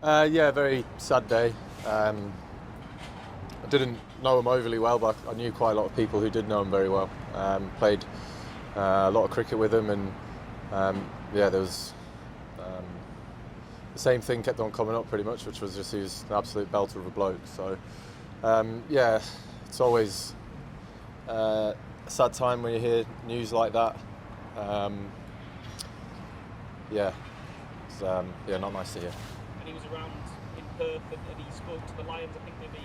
Yeah, very sad day. I didn't know him overly well, but I knew quite a lot of people who did know him very well. Played a lot of cricket with him, and yeah, there was the same thing kept on coming up pretty much, which was just he was an absolute belter of a bloke. So yeah, it's always a sad time when you hear news like that. Yeah, it's yeah, not nice to hear. And he was around in Perth, and he spoke to the Lions. I think maybe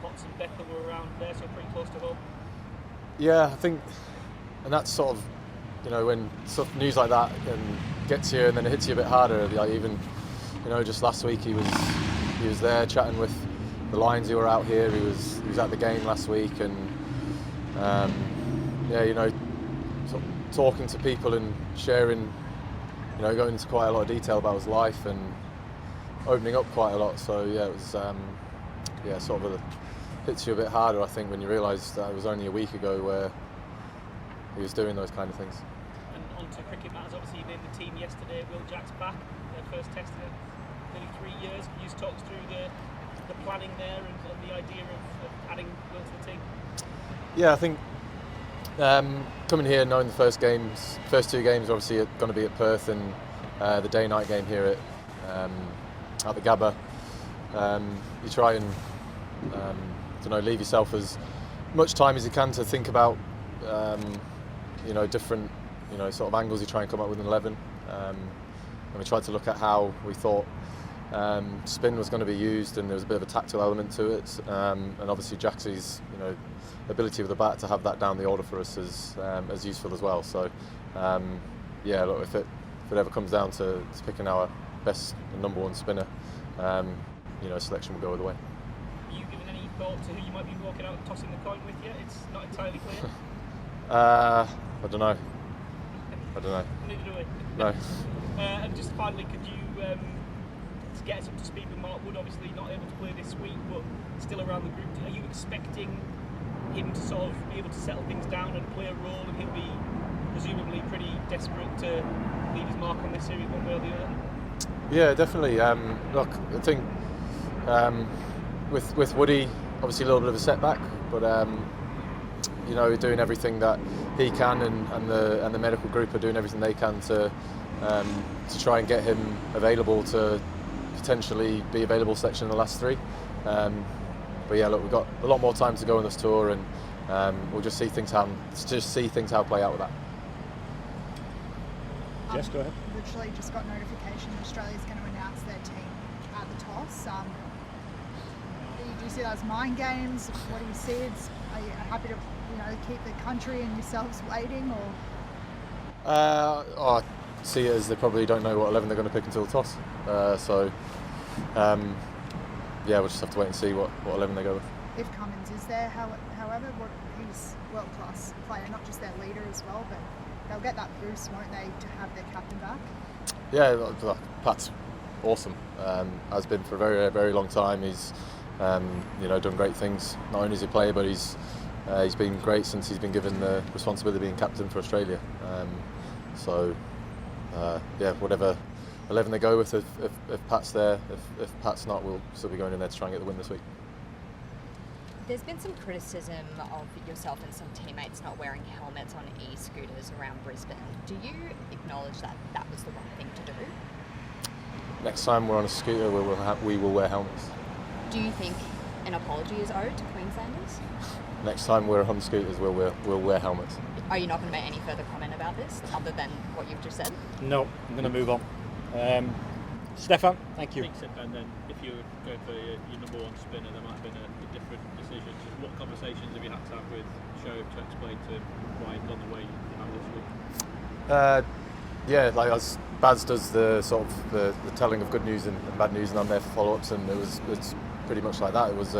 Potts and Beckham were around there, so pretty close to home. Yeah, I think, and that's sort of, you know, when news like that gets you, and then it hits you a bit harder. Like even, you know, just last week he was there chatting with the Lions who were out here. He was at the game last week, and yeah, you know, talking to people and sharing, you know, going into quite a lot of detail about his life and opening up quite a lot. So yeah, it was yeah, sort of hits you a bit harder, I think, when you realise that it was only a week ago where he was doing those kind of things. And on to cricket matters, obviously you named the team yesterday. Will Jack's back, their first test in nearly 3 years. Can you just talk us through the planning there and the idea of adding Will to the team? Yeah, I think coming here, knowing the first two games, obviously are going to be at Perth, and the day-night game here at the Gabba. You try and leave yourself as much time as you can to think about you know, different, you know, sort of angles you try and come up with an 11. And we tried to look at how we thought spin was going to be used, and there was a bit of a tactile element to it, and obviously Jaxie's, you know, ability with the bat to have that down the order for us is as useful as well. So yeah, look, if it ever comes down to picking our best and number one spinner, you know, selection will go either way. Have you given any thought to who you might be walking out and tossing the coin with yet? It's not entirely clear. I don't know. Neither do we. No. And just finally, could you to get us up to speed with Mark Wood, obviously not able to play this week, but still around the group, are you expecting him to sort of be able to settle things down and play a role, and he'll be presumably pretty desperate to leave his mark on this series one way or the other? Yeah, definitely. Look, I think with Woody, obviously a little bit of a setback, but you know, doing everything that he can, and the medical group are doing everything they can to try and get him available to potentially be available section in the last three. But yeah, look, we've got a lot more time to go on this tour, and we'll just see things how play out with that. Jess, go ahead. Literally just got notification Australia's going to announce their team at the toss. Do you see that as mind games? What do you see? Are you happy to, you know, keep the country and yourselves waiting, or? I see it as they probably don't know what 11 they're going to pick until the toss. So yeah, we'll just have to wait and see what 11 they go with. If Cummins is there, however, he's world-class player, not just their leader as well, but they'll get that boost, won't they, to have their captain back? Yeah, look, Pat's awesome. Has been for a very, very long time. He's you know, done great things. Not only as a player, but he's been great since he's been given the responsibility of being captain for Australia. So yeah, whatever 11 they go with, if Pat's there, if Pat's not, we'll still be going in there to try and get the win this week. There's been some criticism of yourself and some teammates not wearing helmets on e-scooters around Brisbane. Do you acknowledge that that was the right thing to do? Next time we're on a scooter, we will wear helmets. Do you think an apology is owed to Queenslanders? Next time we're on scooters, we'll wear helmets. Are you not going to make any further comment about this, other than what you've just said? No, I'm going to move on. Stefan, thank you. I think, and then if you were going for your number one spinner, there might have been a different decision. So what conversations have you had to have with Shoaib to explain to him why he's gone the way you have this week? Yeah, like as Baz does the sort of the telling of good news and bad news, and I'm there for follow-ups, and it's pretty much like that. It was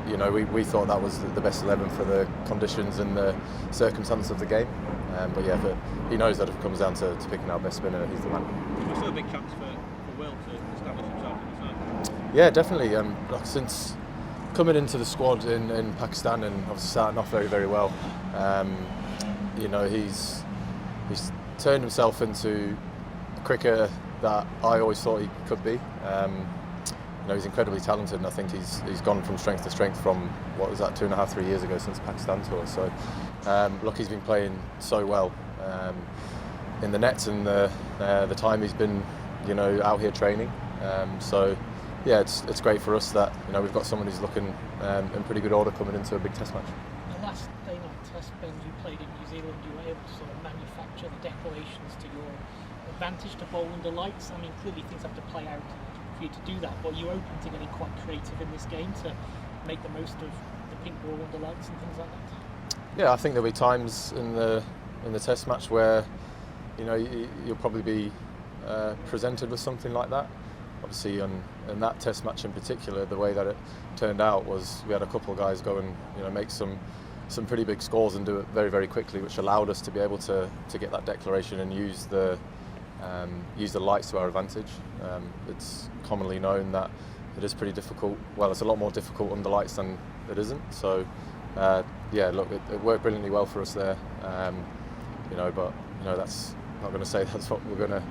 you know, we thought that was the best 11 for the conditions and the circumstances of the game. But yeah, but he knows that if it comes down to picking our best spinner, he's the man. There's still a big chance for Will to establish himself in the side. Yeah, definitely. Like, since coming into the squad in Pakistan and obviously starting off very, very well, you know, he's turned himself into a cricketer that I always thought he could be. You know, he's incredibly talented, and I think he's gone from strength to strength from, what was that, 2.5, 3 years ago since Pakistan tour. So look, he's been playing so well in the nets and the time he's been, you know, out here training. So yeah, it's great for us that, you know, we've got someone who's looking in pretty good order coming into a big test match. The last day-night test, Ben, you played in New Zealand, you were able to sort of manufacture the declarations to your advantage to bowl under lights. I mean, clearly things have to play out for you to do that, but you're open to getting quite creative in this game to make the most of the pink ball under lights and things like that? Yeah, I think there'll be times in the test match where, you know, you'll probably be presented with something like that. Obviously, in that test match in particular, the way that it turned out was we had a couple of guys go and, you know, make some pretty big scores and do it very, very quickly, which allowed us to be able to get that declaration and use the lights to our advantage. It's commonly known that it is pretty difficult. Well, it's a lot more difficult under lights than it isn't. So yeah, look, it worked brilliantly well for us there. You know, but you know, that's not going to say that's what we're going to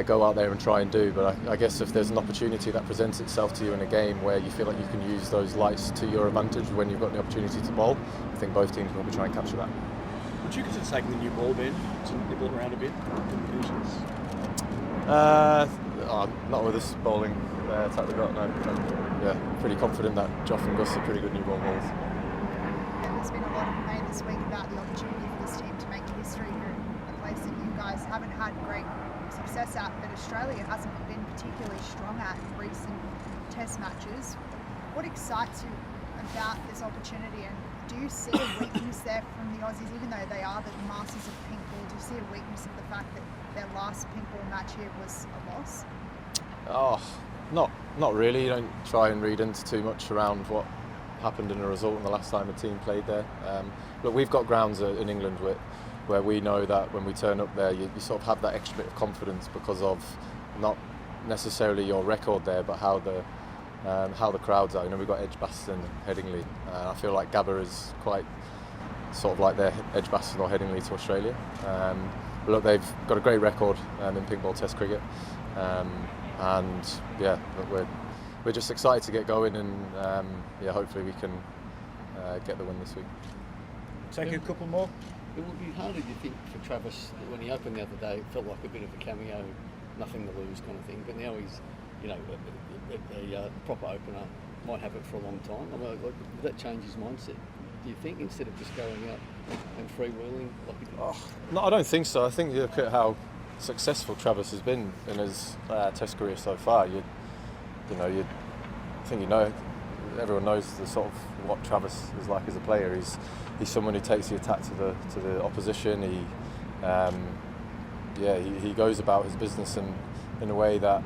go out there and try and do, but I guess if there's an opportunity that presents itself to you in a game where you feel like you can use those lights to your advantage when you've got the opportunity to bowl, I think both teams will be trying to capture that. Would you consider taking the new ball, Ben, to nibble it around a bit in the finishes? Not with this bowling attack they've got, no. Yeah, pretty confident that Joff and Gus are pretty good new ball bowlers. And there's been a lot of debate this week about the opportunity for this team to make history here in a place that you guys haven't had great success at, that Australia hasn't been particularly strong at in recent test matches. What excites you about this opportunity, and do you see a weakness there from the Aussies, even though they are the masters of pink ball? Do you see a weakness of the fact that their last pink ball match here was a loss? Oh, not really. You don't try and read into too much around what happened in a result in the last time a team played there. Look, we've got grounds in England where we know that when we turn up there, you sort of have that extra bit of confidence because of not necessarily your record there, but how the crowds are. You know, we've got Edgbaston, Headingley. I feel like Gabba is quite sort of like their Edgbaston or Headingley to Australia. But look, they've got a great record in pink ball Test cricket, and yeah, look, we're just excited to get going, and yeah, hopefully we can get the win this week. Take a couple more. It would be harder, do you think, for Travis, when he opened the other day, it felt like a bit of a cameo, nothing to lose kind of thing, but now he's, you know, a proper opener, might have it for a long time. I mean, like, would that change his mindset, do you think, instead of just going out and freewheeling like he did? No, I don't think so. I think you look at how successful Travis has been in his Test career so far. I think everyone knows the sort of what Travis is like as a player. He's someone who takes the attack to the opposition. He goes about his business in a way that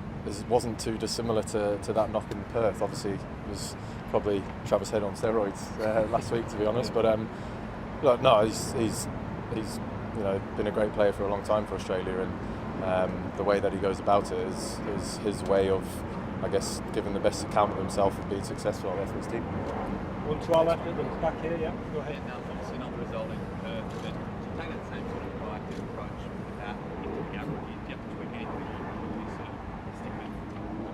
wasn't too dissimilar to that knock in Perth. Obviously, it was probably Travis Head on steroids last week, to be honest. But look, no, he's been a great player for a long time for Australia, and the way that he goes about it is his way of, I guess, giving the best account of himself and being successful out there for his team. One to our left, back here, yeah. Go ahead. Now, obviously not the result in Perth, but to take that same sort of proactive approach with that into Gabba, do you have to tweak anything, or do you sort of stick with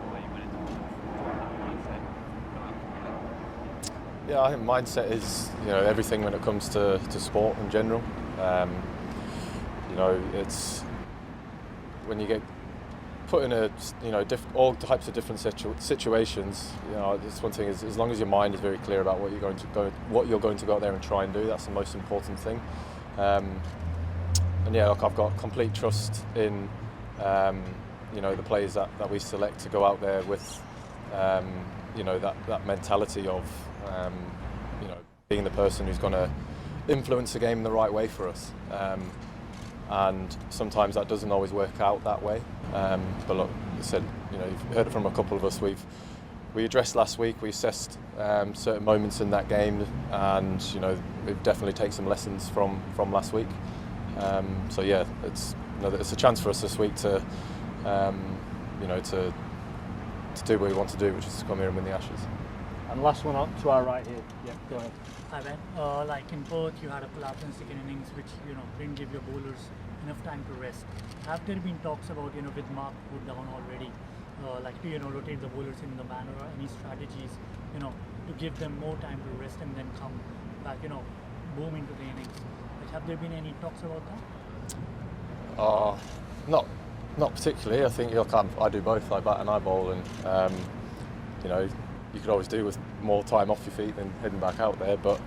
the way you went into mindset? Yeah, I think mindset is, you know, everything when it comes to sport in general. You know, it's when you get put in all types of different situations. You know, it's one thing is, as long as your mind is very clear about what you're going to go out there and try and do, that's the most important thing. And yeah, look, I've got complete trust in the players that we select to go out there with that mentality of being the person who's going to influence the game in the right way for us. And sometimes that doesn't always work out that way. But look, as I said, you've heard it from a couple of us. We addressed last week. We assessed certain moments in that game, and we've definitely taken some lessons from last week. So yeah, it's a chance for us this week to do what we want to do, which is to come here and win the Ashes. And last one up to our right here. Yeah, go ahead. Hi Ben. Like in Perth, you had a collapse in second innings, which didn't give your bowlers enough time to rest. Have there been talks about, with Mark put down already, like to, rotate the bowlers in the manner, or any strategies, to give them more time to rest and then come back, boom into the innings? Like, have there been any talks about that? Not particularly. I think I do both. I bat and I bowl, and you could always do with more time off your feet than heading back out there. But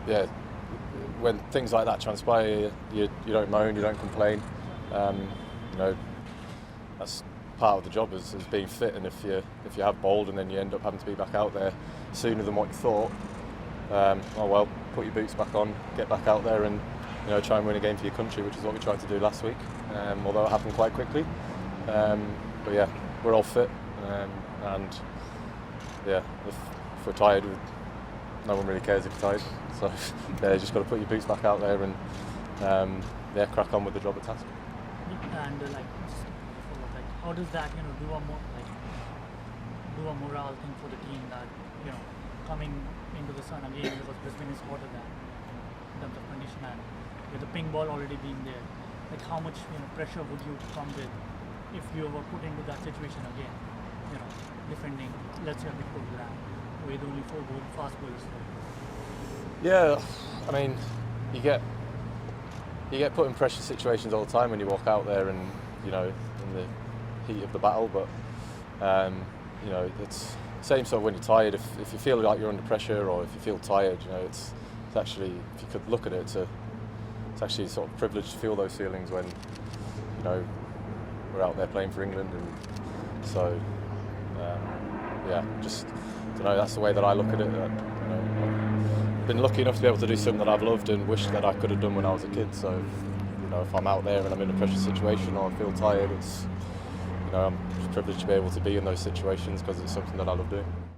yeah, when things like that transpire, you don't moan, you don't complain. That's part of the job as being fit. And if you have bowled and then you end up having to be back out there sooner than what you thought, put your boots back on, get back out there, and try and win a game for your country, which is what we tried to do last week. Although it happened quite quickly. But yeah, we're all fit, and yeah, if we're tired, no one really cares if you're tired. So yeah, you just got to put your boots back out there and crack on with the job at task. And how does that do a morale thing for the team, that coming into the sun again, because Brisbane is hotter than in terms of condition, and with the pink ball already being there, like how much pressure would you come with if you were put into that situation again, defending, let's say, a big program with only 4 fast bowlers? Yeah, I mean, you get put in pressure situations all the time when you walk out there and in the heat of the battle. But it's same sort of when you're tired. If you feel like you're under pressure, or if you feel tired, it's actually, if you could look at it, it's actually sort of privileged to feel those feelings when we're out there playing for England. And so just that's the way that I look at it. I've been lucky enough to be able to do something that I've loved and wished that I could have done when I was a kid. So if I'm out there and I'm in a pressure situation or I feel tired, it's I'm privileged to be able to be in those situations because it's something that I love doing.